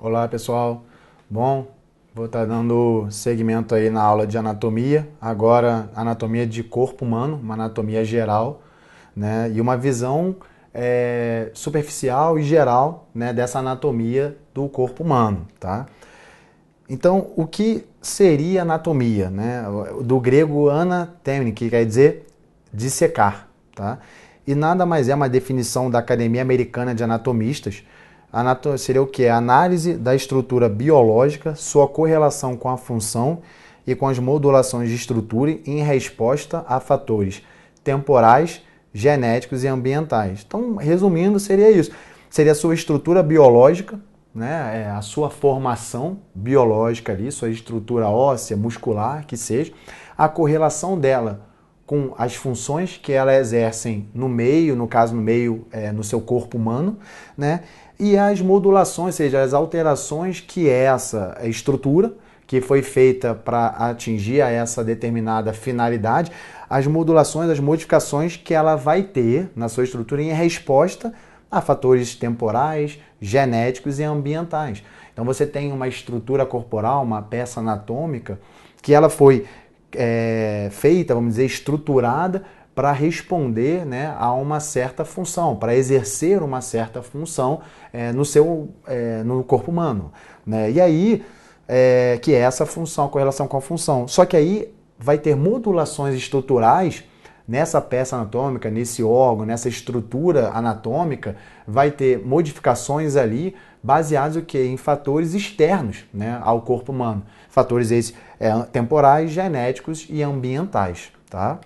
Olá pessoal, bom, vou estar dando segmento aí na aula de anatomia, agora anatomia de corpo humano, uma anatomia geral, né, e uma visão superficial e geral, né, dessa anatomia do corpo humano, tá? Então, o que seria anatomia, né? Do grego anatemne, que quer dizer dissecar, tá? E nada mais é uma definição da Academia Americana de Anatomistas. Seria o que? A análise da estrutura biológica, sua correlação com a função e com as modulações de estrutura em resposta a fatores temporais, genéticos e ambientais. Então, resumindo, seria isso. Seria a sua estrutura biológica, né, a sua formação biológica ali, sua estrutura óssea, muscular, que seja, a correlação dela com as funções que ela exercem no meio, no caso no meio, no seu corpo humano, né, e as modulações, ou seja, as alterações que essa estrutura, que foi feita para atingir a essa determinada finalidade, as modulações, as modificações que ela vai ter na sua estrutura em resposta a fatores temporais, genéticos e ambientais. Então você tem uma estrutura corporal, uma peça anatômica, que ela foi feita, vamos dizer, estruturada para responder, né, a uma certa função, para exercer uma certa função no corpo humano, né? E aí, que é essa função, correlação com a função. Só que aí vai ter modulações estruturais nessa peça anatômica, nesse órgão, nessa estrutura anatômica, vai ter modificações ali baseados em fatores externos, né, ao corpo humano. Fatores esses temporais, genéticos e ambientais, tá?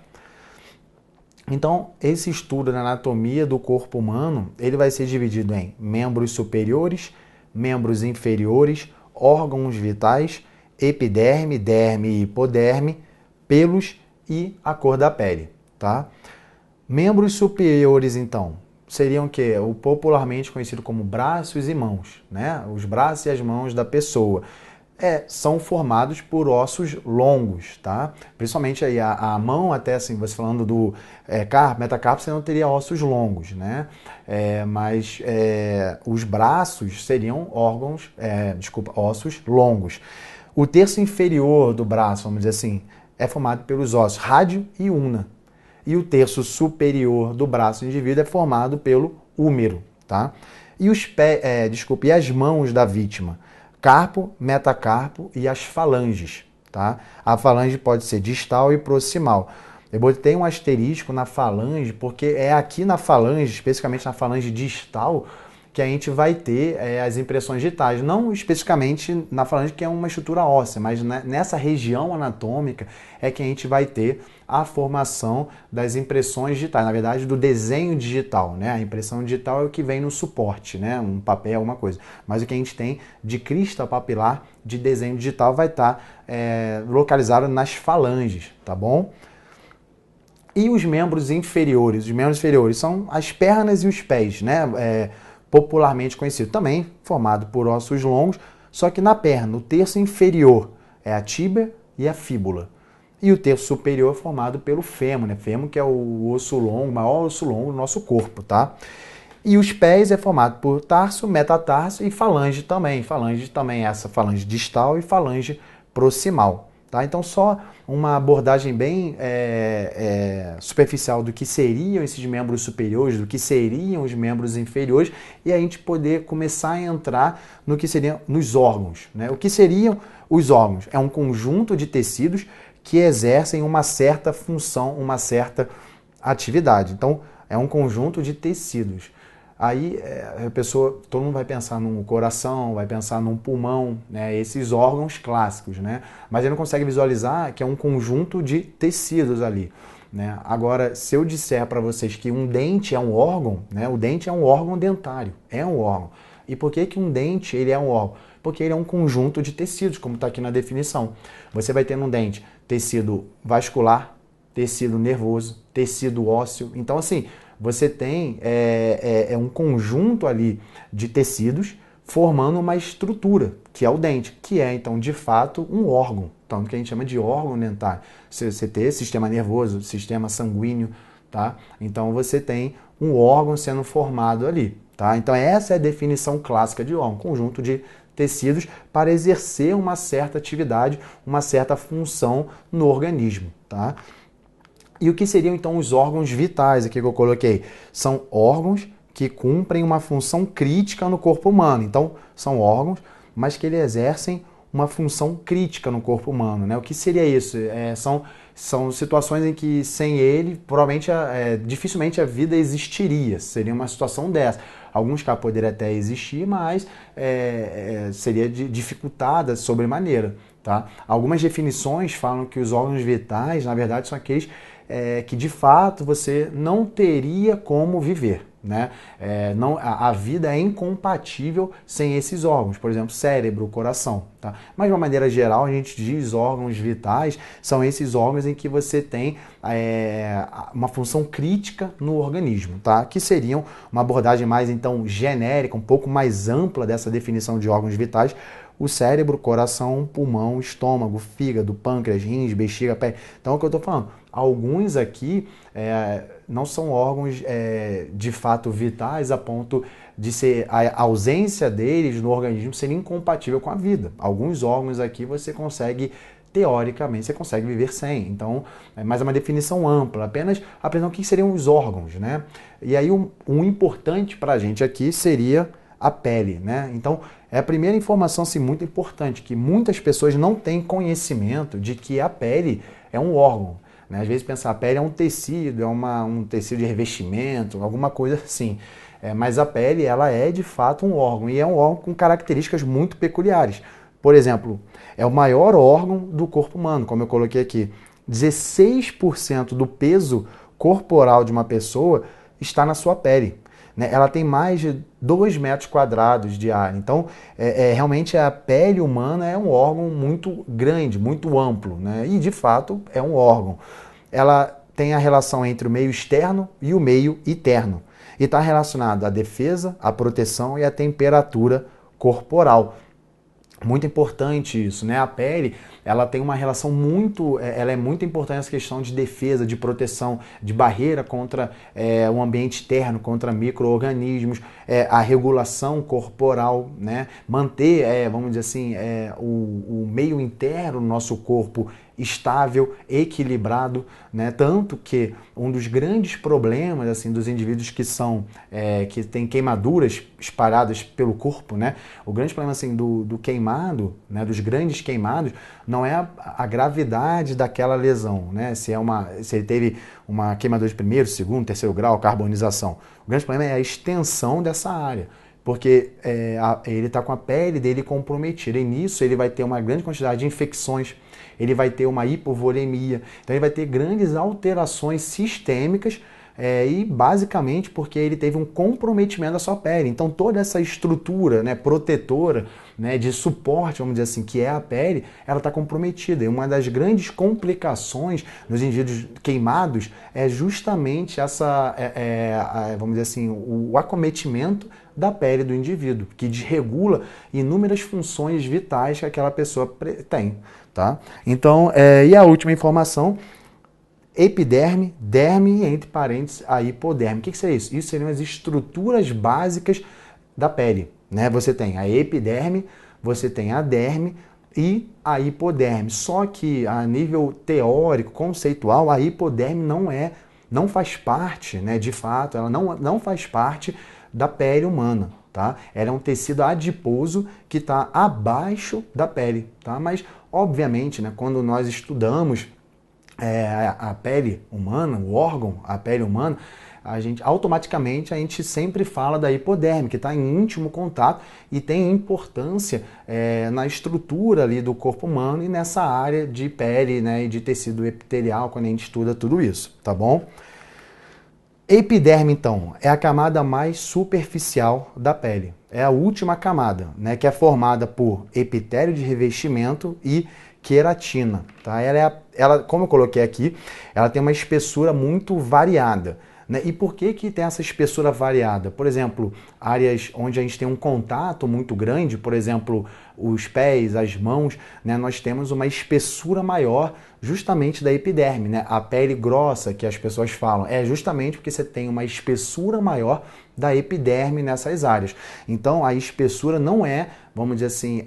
Então, esse estudo da anatomia do corpo humano, ele vai ser dividido em membros superiores, membros inferiores, órgãos vitais, epiderme, derme e hipoderme, pelos e a cor da pele, tá? Membros superiores, então, seriam o quê? O popularmente conhecido como braços e mãos, né? Os braços e as mãos da pessoa. São formados por ossos longos, tá? Principalmente aí a mão, até assim, você falando do metacarpo, você não teria ossos longos, né? Mas os braços seriam ossos longos. O terço inferior do braço, vamos dizer assim, é formado pelos ossos rádio e ulna. E o terço superior do braço do indivíduo é formado pelo húmero, tá? E e as mãos da vítima, carpo, metacarpo e as falanges, tá? A falange pode ser distal e proximal. Eu botei um asterisco na falange, porque é aqui na falange, especificamente na falange distal, que a gente vai ter as impressões digitais. Não especificamente na falange, que é uma estrutura óssea, mas nessa região anatômica é que a gente vai ter a formação das impressões digitais, na verdade do desenho digital, né? A impressão digital é o que vem no suporte, né? Um papel, alguma coisa. Mas o que a gente tem de crista papilar de desenho digital vai estar localizado nas falanges, tá bom? E os membros inferiores? Os membros inferiores são as pernas e os pés, né? Popularmente conhecido também, formado por ossos longos, só que na perna, o terço inferior é a tíbia e a fíbula. E o terço superior é formado pelo fêmur, né? Fêmur que é o osso longo, o maior osso longo do nosso corpo, tá? E os pés é formado por tarso, metatarso e falange também. Falange também essa falange distal e falange proximal, tá? Então só uma abordagem bem superficial do que seriam esses membros superiores, do que seriam os membros inferiores, e a gente poder começar a entrar no que seriam nos órgãos, né? O que seriam os órgãos? É um conjunto de tecidos que exercem uma certa função, uma certa atividade. Então, é um conjunto de tecidos. Aí a pessoa, todo mundo vai pensar num coração, vai pensar num pulmão, né? Esses órgãos clássicos, né? Mas ele não consegue visualizar que é um conjunto de tecidos ali, né? Agora, se eu disser para vocês que um dente é um órgão, né? O dente é um órgão dentário, é um órgão. E por que que um dente ele é um órgão? Porque ele é um conjunto de tecidos, como está aqui na definição. Você vai ter no dente tecido vascular, tecido nervoso, tecido ósseo. Então, assim, você tem um conjunto ali de tecidos formando uma estrutura, que é o dente, que é, então, de fato, um órgão. Então, que a gente chama de órgão dentário. Você tem sistema nervoso, sistema sanguíneo, tá? Então, você tem um órgão sendo formado ali, tá? Então, essa é a definição clássica de órgão, conjunto de tecidos para exercer uma certa atividade, uma certa função no organismo, tá? E o que seriam então os órgãos vitais aqui que eu coloquei? São órgãos que cumprem uma função crítica no corpo humano. Então, são órgãos, mas que eles exercem uma função crítica no corpo humano, né? O que seria isso? São situações em que sem ele, provavelmente, dificilmente a vida existiria. Seria uma situação dessa. Alguns casos poderiam até existir, mas seria dificultada sobremaneira, tá? Algumas definições falam que os órgãos vitais, na verdade, são aqueles que de fato você não teria como viver, né? A vida é incompatível sem esses órgãos, por exemplo, cérebro, coração, tá? Mas de uma maneira geral, a gente diz órgãos vitais, são esses órgãos em que você tem uma função crítica no organismo, tá? Que seriam uma abordagem mais, então, genérica, um pouco mais ampla dessa definição de órgãos vitais: o cérebro, coração, pulmão, estômago, fígado, pâncreas, rins, bexiga, pele. Então, é o que eu estou falando. Alguns aqui não são órgãos de fato vitais a ponto de ser a ausência deles no organismo ser incompatível com a vida. Alguns órgãos aqui você consegue, teoricamente, você consegue viver sem. Então, mas é uma definição ampla, apenas apresentando o que seriam os órgãos, né? E aí, um importante para a gente aqui seria a pele, né? Então, é a primeira informação assim, muito importante, que muitas pessoas não têm conhecimento de que a pele é um órgão, né? Às vezes pensar a pele é um tecido, um tecido de revestimento, alguma coisa assim. Mas a pele, ela é de fato um órgão, e é um órgão com características muito peculiares. Por exemplo, é o maior órgão do corpo humano, como eu coloquei aqui. 16% do peso corporal de uma pessoa está na sua pele. Ela tem mais de 2 metros quadrados de área. Então, realmente a pele humana é um órgão muito grande, muito amplo, né? E, de fato, é um órgão. Ela tem a relação entre o meio externo e o meio interno. E está relacionado à defesa, à proteção e à temperatura corporal. Muito importante isso, né? A pele, ela tem uma relação ela é muito importante nessa questão de defesa, de proteção, de barreira contra o ambiente externo, contra micro-organismos, a regulação corporal, né? Manter, vamos dizer assim, o meio interno do nosso corpo estável, equilibrado, né? Tanto que um dos grandes problemas assim dos indivíduos que têm queimaduras espalhadas pelo corpo, né? O grande problema assim do queimado, né? Dos grandes queimados, não é a gravidade daquela lesão, né? Se ele teve uma queimadura de primeiro, segundo, terceiro grau, carbonização. O grande problema é a extensão dessa área, porque ele está com a pele dele comprometida, e nisso ele vai ter uma grande quantidade de infecções, ele vai ter uma hipovolemia, então ele vai ter grandes alterações sistêmicas, e basicamente porque ele teve um comprometimento da sua pele. Então toda essa estrutura, né, protetora, né, de suporte, vamos dizer assim, que é a pele, ela está comprometida. E uma das grandes complicações nos indivíduos queimados é justamente vamos dizer assim, o acometimento da pele do indivíduo, que desregula inúmeras funções vitais que aquela pessoa tem, tá? Então, e a última informação: epiderme, derme e, entre parênteses, a hipoderme. O que seria isso? Isso seriam as estruturas básicas da pele, né? Você tem a epiderme, você tem a derme e a hipoderme. Só que a nível teórico, conceitual, a hipoderme não faz parte, né? De fato, ela não faz parte da pele humana, tá? Ela é um tecido adiposo que está abaixo da pele, tá? Mas, obviamente, né, quando nós estudamos a pele humana, o órgão, a pele humana, automaticamente a gente sempre fala da hipoderme, que está em íntimo contato e tem importância na estrutura ali do corpo humano e nessa área de pele, né, e de tecido epitelial, quando a gente estuda tudo isso, tá bom? Epiderme, então, é a camada mais superficial da pele. É a última camada, né, que é formada por epitélio de revestimento e queratina, tá? Ela, como eu coloquei aqui, ela tem uma espessura muito variada, né? E por que que tem essa espessura variada? Por exemplo, áreas onde a gente tem um contato muito grande, por exemplo, os pés, as mãos, né? Nós temos uma espessura maior justamente da epiderme, né? A pele grossa que as pessoas falam é justamente porque você tem uma espessura maior da epiderme nessas áreas. Então a espessura não é, vamos dizer assim,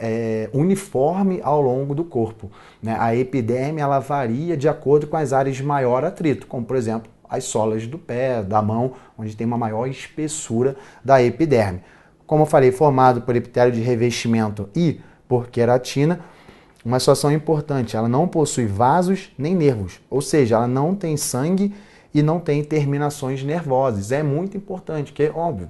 uniforme ao longo do corpo, né? A epiderme ela varia de acordo com as áreas de maior atrito, como por exemplo as solas do pé, da mão, onde tem uma maior espessura da epiderme. Como eu falei, formado por epitélio de revestimento e por queratina. Uma situação importante, ela não possui vasos nem nervos, ou seja, ela não tem sangue e não tem terminações nervosas. É muito importante, porque, óbvio,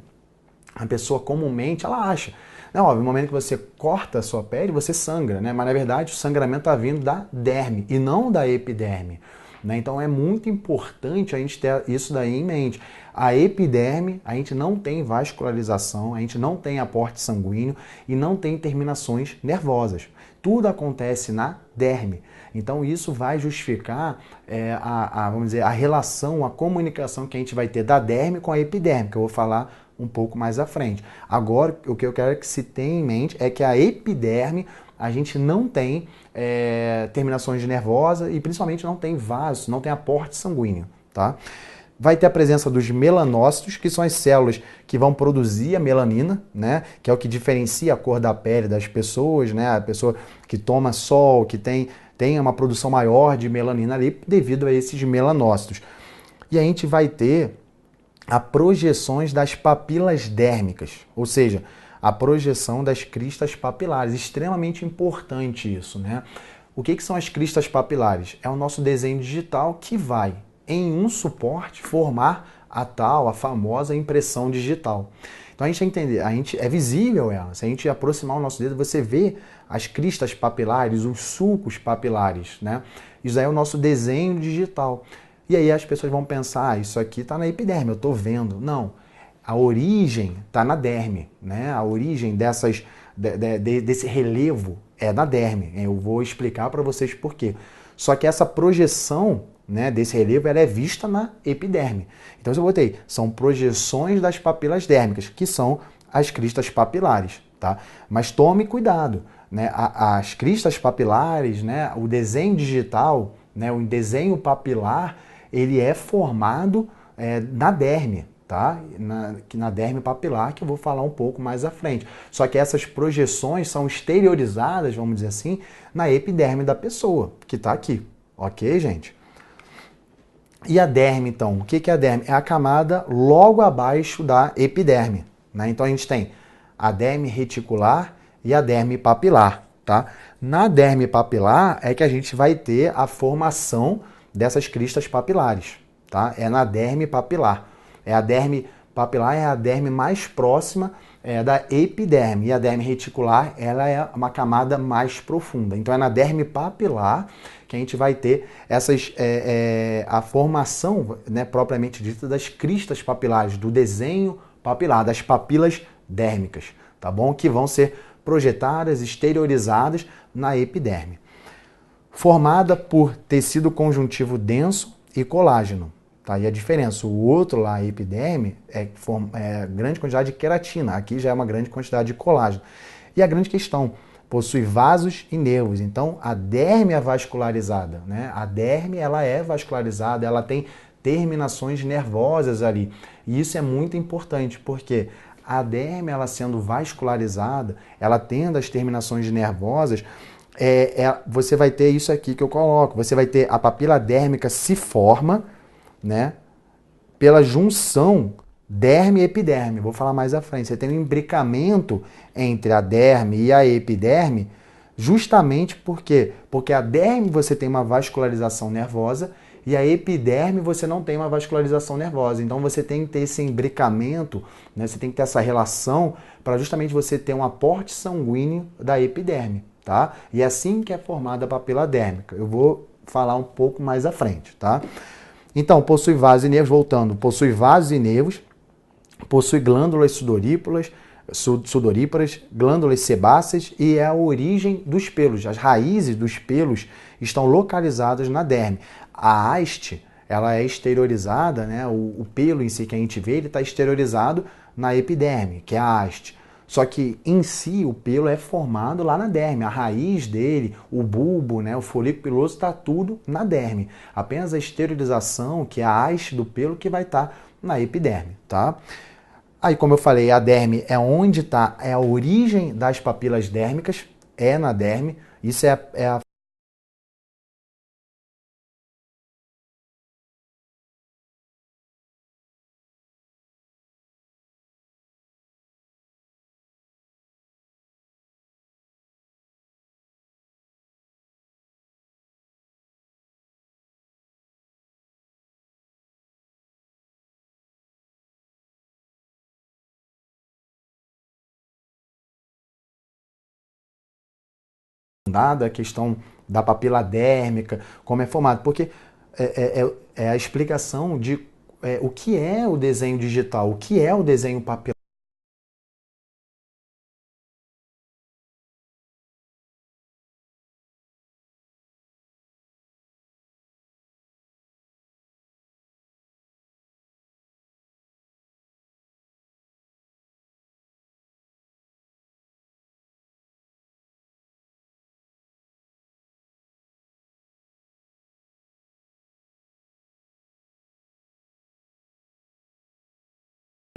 a pessoa comumente, ela acha, não, óbvio, no momento que você corta a sua pele, você sangra, né? Mas na verdade o sangramento está vindo da derme e não da epiderme, né? Então é muito importante a gente ter isso daí em mente. A epiderme, a gente não tem vascularização, a gente não tem aporte sanguíneo e não tem terminações nervosas. Tudo acontece na derme. Então isso vai justificar vamos dizer, a relação, a comunicação que a gente vai ter da derme com a epiderme, que eu vou falar um pouco mais à frente. Agora, o que eu quero que se tenha em mente é que a epiderme, a gente não tem terminações nervosas e principalmente não tem vasos, não tem aporte sanguíneo, tá? Vai ter a presença dos melanócitos, que são as células que vão produzir a melanina, né? Que é o que diferencia a cor da pele das pessoas, né? A pessoa que toma sol, que tem uma produção maior de melanina ali devido a esses melanócitos. E a gente vai ter a projeções das papilas dérmicas, ou seja, a projeção das cristas papilares. Extremamente importante isso, né? O que são as cristas papilares? É o nosso desenho digital que vai, em um suporte, formar a famosa impressão digital. Então a gente entender, é visível ela. Se a gente aproximar o nosso dedo, você vê as cristas papilares, os sulcos papilares, né? Isso aí é o nosso desenho digital. E aí as pessoas vão pensar, isso aqui está na epiderme, eu estou vendo. Não, a origem está na derme, né? A origem desse relevo é na derme. Eu vou explicar para vocês por quê. Só que essa projeção, né, desse relevo, ela é vista na epiderme. Então, eu botei, são projeções das papilas dérmicas, que são as cristas papilares, tá? Mas tome cuidado, né? As cristas papilares, né, o desenho digital, né, o desenho papilar, ele é formado na derme, tá? Na derme papilar, que eu vou falar um pouco mais à frente. Só que essas projeções são exteriorizadas, vamos dizer assim, na epiderme da pessoa, que está aqui. Ok, gente? E a derme, então? O que é a derme? É a camada logo abaixo da epiderme, né? Então a gente tem a derme reticular e a derme papilar, tá? Na derme papilar é que a gente vai ter a formação dessas cristas papilares, tá? É na derme papilar. A derme papilar é a derme mais próxima da epiderme. E a derme reticular, ela é uma camada mais profunda. Então é na derme papilar que a gente vai ter a formação, né, propriamente dita, das cristas papilares, do desenho papilar, das papilas dérmicas, tá bom? Que vão ser projetadas, exteriorizadas na epiderme. Formada por tecido conjuntivo denso e colágeno. Tá? E a diferença, o outro lá, a epiderme, é grande quantidade de queratina. Aqui já é uma grande quantidade de colágeno. E a grande questão, possui vasos e nervos. Então, a derme é vascularizada, né? A derme, ela é vascularizada, ela tem terminações nervosas ali. E isso é muito importante, porque a derme, ela sendo vascularizada, ela tendo as terminações nervosas, você vai ter isso aqui que eu coloco. Você vai ter a papila dérmica se forma, né, pela junção derme e epiderme. Vou falar mais à frente. Você tem um imbricamento entre a derme e a epiderme, justamente porque a derme você tem uma vascularização nervosa e a epiderme você não tem uma vascularização nervosa. Então você tem que ter esse imbricamento, né, você tem que ter essa relação para justamente você ter um aporte sanguíneo da epiderme, tá? E é assim que é formada a papila dérmica. Eu vou falar um pouco mais à frente, tá? Então, possui vasos e nervos, voltando, possui vasos e nervos, possui glândulas sudoríparas, glândulas sebáceas e é a origem dos pelos. As raízes dos pelos estão localizadas na derme. A haste, ela é exteriorizada, né? O pelo em si que a gente vê, ele está exteriorizado na epiderme, que é a haste. Só que em si o pelo é formado lá na derme, a raiz dele, o bulbo, né, o folículo piloso está tudo na derme. Apenas a exteriorização, que é a haste do pelo, que vai estar na epiderme, tá? Aí, como eu falei, a derme é onde está, é a origem das papilas dérmicas, é na derme. Isso é a da questão da papila dérmica, como é formado, porque é a explicação de o que é o desenho digital, o que é o desenho papilar.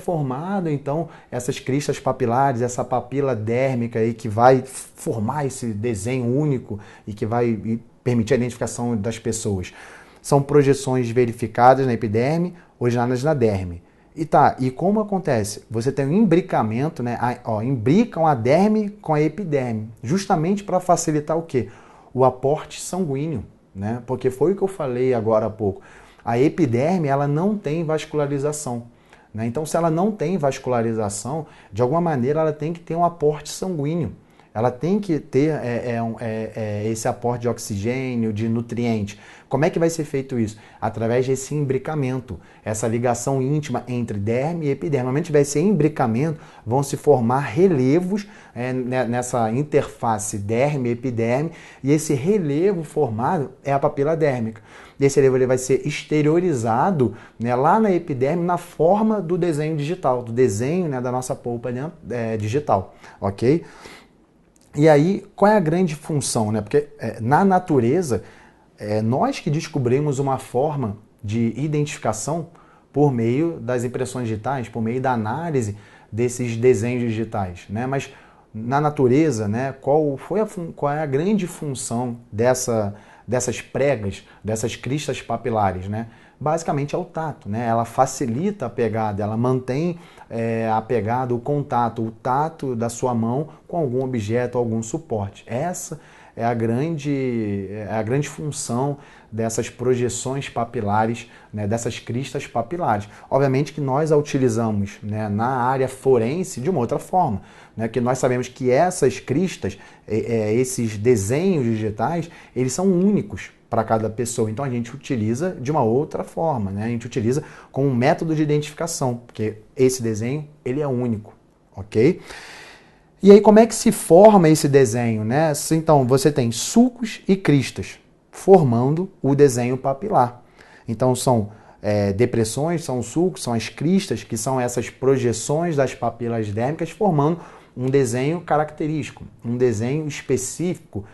Formado, então, essas cristas papilares, essa papila dérmica aí que vai formar esse desenho único e que vai permitir a identificação das pessoas. São projeções verificadas na epiderme, originadas na derme. E como acontece? Você tem um imbricamento, né? Imbricam a derme com a epiderme, justamente para facilitar o quê? O aporte sanguíneo, né? Porque foi o que eu falei agora há pouco. A epiderme, ela não tem vascularização. Então, se ela não tem vascularização, de alguma maneira ela tem que ter um aporte sanguíneo. Ela tem que ter esse aporte de oxigênio, de nutriente. Como é que vai ser feito isso? Através desse imbricamento, essa ligação íntima entre derme e epiderme. Normalmente tiver esse imbricamento, vão se formar relevos nessa interface derme-epiderme, e esse relevo formado é a papila dérmica. Esse relevo ele vai ser exteriorizado, né, lá na epiderme na forma do desenho digital, do desenho, né, da nossa polpa digital, ok? E aí, qual é a grande função? Né? Porque na natureza, nós que descobrimos uma forma de identificação por meio das impressões digitais, por meio da análise desses desenhos digitais. Né? Mas na natureza, né, qual é a grande função dessas pregas, dessas cristas papilares? Né? Basicamente é o tato, né? Ela facilita a pegada, ela mantém a pegada, o contato, o tato da sua mão com algum objeto, algum suporte. Essa é a grande função dessas projeções papilares, né, dessas cristas papilares. Obviamente que nós a utilizamos, né, na área forense de uma outra forma, né, que nós sabemos que essas cristas, esses desenhos digitais, eles são únicos para cada pessoa. Então a gente utiliza de uma outra forma, né? A gente utiliza como um método de identificação, porque esse desenho ele é único, ok? E aí como é que se forma esse desenho, né? Então você tem sulcos e cristas formando o desenho papilar. Então são depressões, são os sulcos, são as cristas, que são essas projeções das papilas dérmicas formando um desenho característico, um desenho específico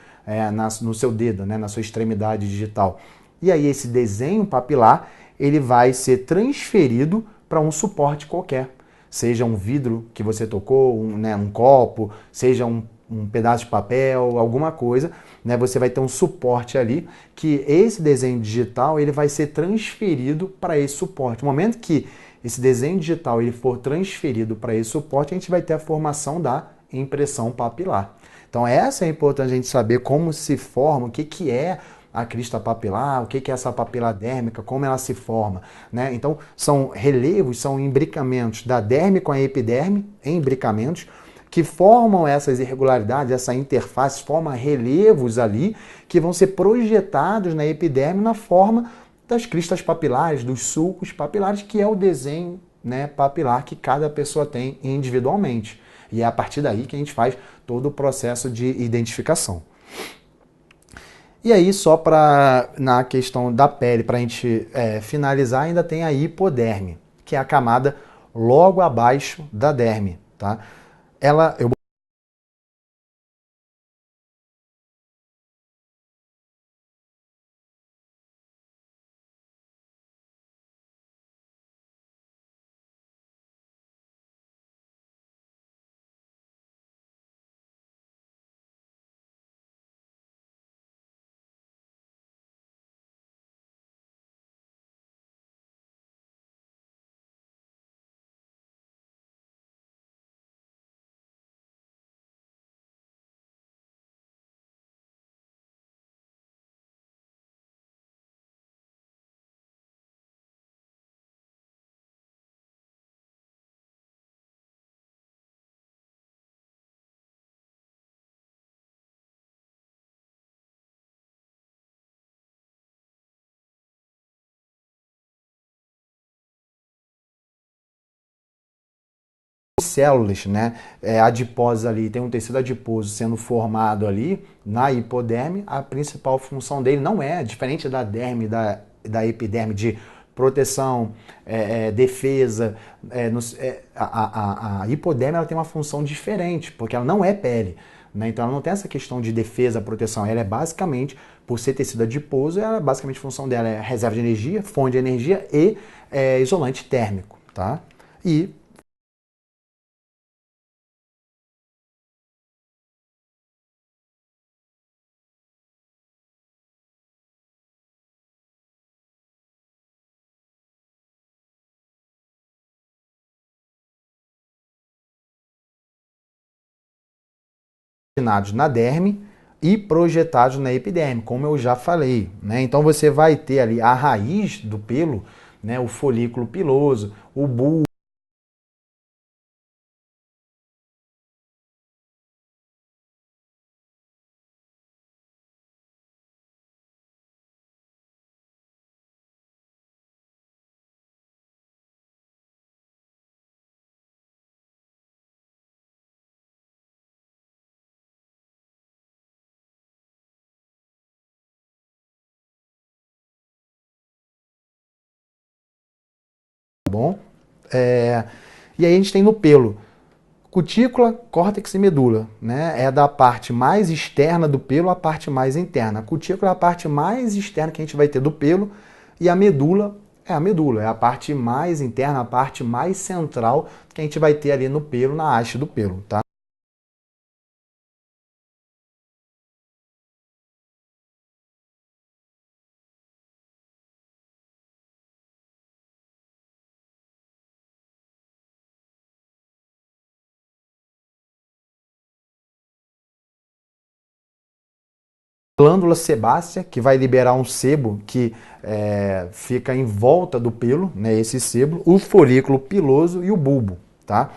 no seu dedo, né, na sua extremidade digital. E aí esse desenho papilar ele vai ser transferido para um suporte qualquer, seja um vidro que você tocou, um copo, seja um pedaço de papel, alguma coisa, né, você vai ter um suporte ali que esse desenho digital ele vai ser transferido para esse suporte. No momento que esse desenho digital ele for transferido para esse suporte, a gente vai ter a formação da impressão papilar. Então essa é importante a gente saber como se forma, o que é a crista papilar, o que é essa papila dérmica, como ela se forma. Né? Então são relevos, são imbricamentos da derme com a epiderme, imbricamentos, que formam essas irregularidades, essa interface, formam relevos ali, que vão ser projetados na epiderme na forma das cristas papilares, dos sulcos papilares, que é o desenho, né, papilar que cada pessoa tem individualmente. E é a partir daí que a gente faz todo o processo de identificação. E aí, só para na questão da pele, para a gente finalizar, ainda tem a hipoderme, que é a camada logo abaixo da derme, tá? Eu células, né, adiposas ali, tem um tecido adiposo sendo formado ali na hipoderme, a principal função dele não é diferente da derme, da epiderme, de proteção, defesa. A hipoderme ela tem uma função diferente, porque ela não é pele. Né? Então ela não tem essa questão de defesa, proteção. Ela é basicamente, por ser tecido adiposo, ela, basicamente a função dela é reserva de energia, fonte de energia e isolante térmico. Tá? E na derme e projetados na epiderme, como eu já falei. Né? Então você vai ter ali a raiz do pelo, né? O folículo piloso, o bulbo. Tá bom? É, e aí a gente tem no pelo cutícula, córtex e medula, né? É da parte mais externa do pelo à parte mais interna. A cutícula é a parte mais externa que a gente vai ter do pelo e a medula, é a parte mais interna, a parte mais central que a gente vai ter ali no pelo, na haste do pelo, tá? Glândula sebácea, que vai liberar um sebo que fica em volta do pelo, né, esse sebo, o folículo piloso e o bulbo, tá?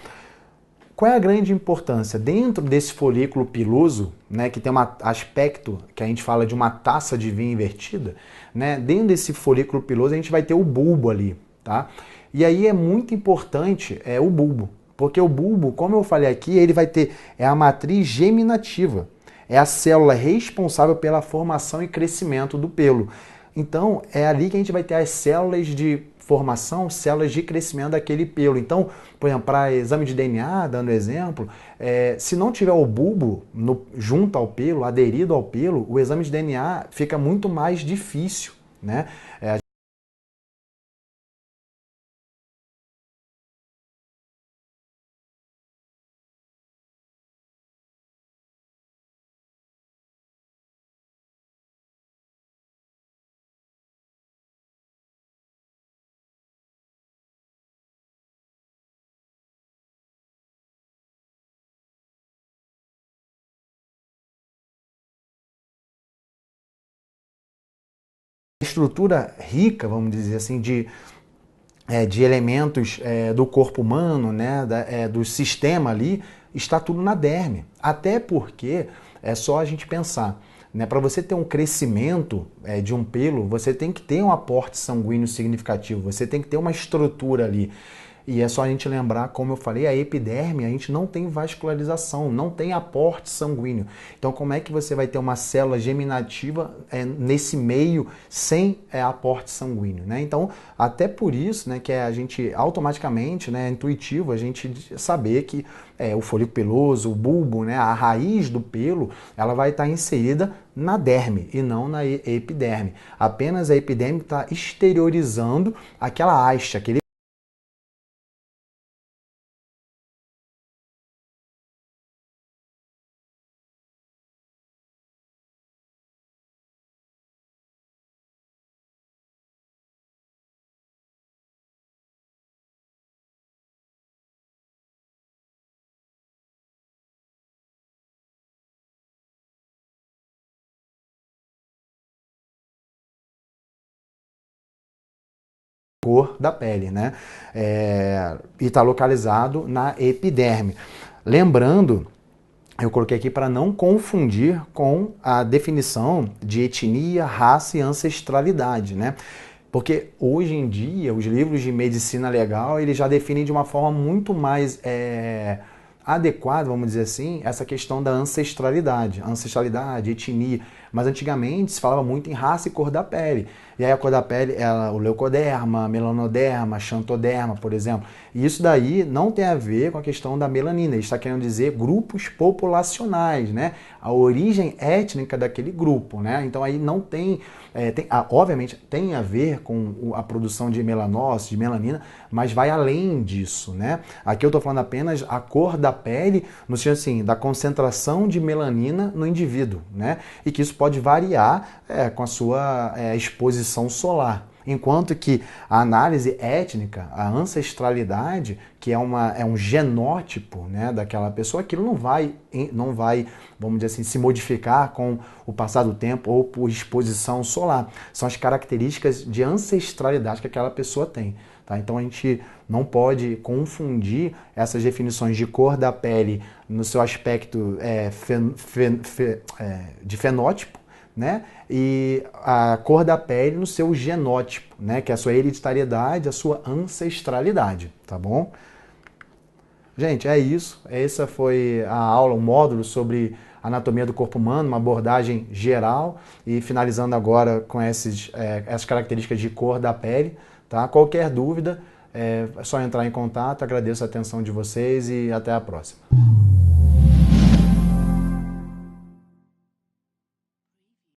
Qual é a grande importância? Dentro desse folículo piloso, né, que tem um aspecto que a gente fala de uma taça de vinho invertida, né, dentro desse folículo piloso a gente vai ter o bulbo ali, tá? E aí é muito importante o bulbo, porque o bulbo, como eu falei aqui, ele vai ter a matriz geminativa, é a célula responsável pela formação e crescimento do pelo. Então, é ali que a gente vai ter as células de formação, células de crescimento daquele pelo. Então, por exemplo, para exame de DNA, dando exemplo, se não tiver o bulbo junto ao pelo, aderido ao pelo, o exame de DNA fica muito mais difícil, né? A estrutura rica, vamos dizer assim, de elementos do corpo humano, né, do sistema ali, está tudo na derme. Até porque é só a gente pensar, né, para você ter um crescimento de um pelo, você tem que ter um aporte sanguíneo significativo, você tem que ter uma estrutura ali. E é só a gente lembrar, como eu falei, a epiderme, a gente não tem vascularização, não tem aporte sanguíneo. Então, como é que você vai ter uma célula germinativa nesse meio sem aporte sanguíneo, né? Então, até por isso, né, que a gente automaticamente, né, é intuitivo a gente saber que o folículo peloso, o bulbo, né, a raiz do pelo, ela vai estar inserida na derme e não na epiderme. Apenas a epiderme está exteriorizando aquela haste, aquele cor da pele, né? E está localizado na epiderme. Lembrando, eu coloquei aqui para não confundir com a definição de etnia, raça e ancestralidade, né? Porque hoje em dia os livros de medicina legal eles já definem de uma forma muito mais adequada, vamos dizer assim, essa questão da ancestralidade, etnia. Mas antigamente se falava muito em raça e cor da pele. E aí a cor da pele era o leucoderma, melanoderma, xantoderma, por exemplo. E isso daí não tem a ver com a questão da melanina. Ele está querendo dizer grupos populacionais, né? A origem étnica daquele grupo, né? Então aí não tem, obviamente tem a ver com a produção de melanócitos, de melanina, mas vai além disso, né? Aqui eu estou falando apenas a cor da pele, no sentido assim, da concentração de melanina no indivíduo, né? E que isso pode variar com a sua exposição solar. Enquanto que a análise étnica, a ancestralidade, que é um genótipo, né, daquela pessoa, aquilo não vai, vamos dizer assim, se modificar com o passar do tempo ou por exposição solar. São as características de ancestralidade que aquela pessoa tem. Tá? Então a gente não pode confundir essas definições de cor da pele no seu aspecto de fenótipo, né? E a cor da pele no seu genótipo, né? Que é a sua hereditariedade, a sua ancestralidade, tá bom? Gente, é isso. Essa foi a aula, um módulo sobre anatomia do corpo humano, uma abordagem geral e finalizando agora com essas características de cor da pele, tá? Qualquer dúvida, é só entrar em contato. Agradeço a atenção de vocês e até a próxima.